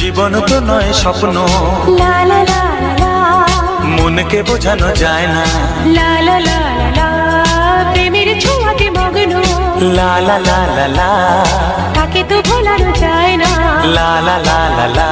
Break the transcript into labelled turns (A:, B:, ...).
A: জীবন তো নয় স্বপ্ন,
B: লা লা লা লা,
A: মনকে বোঝানো যায় না।
B: লা লা লা লা, প্রেমের ছোঁয়াতে মগ্ন,
A: লা লা লা লা লা,
B: তাকে তো ভোলানো যায় না।
A: লা লা লা লা লা।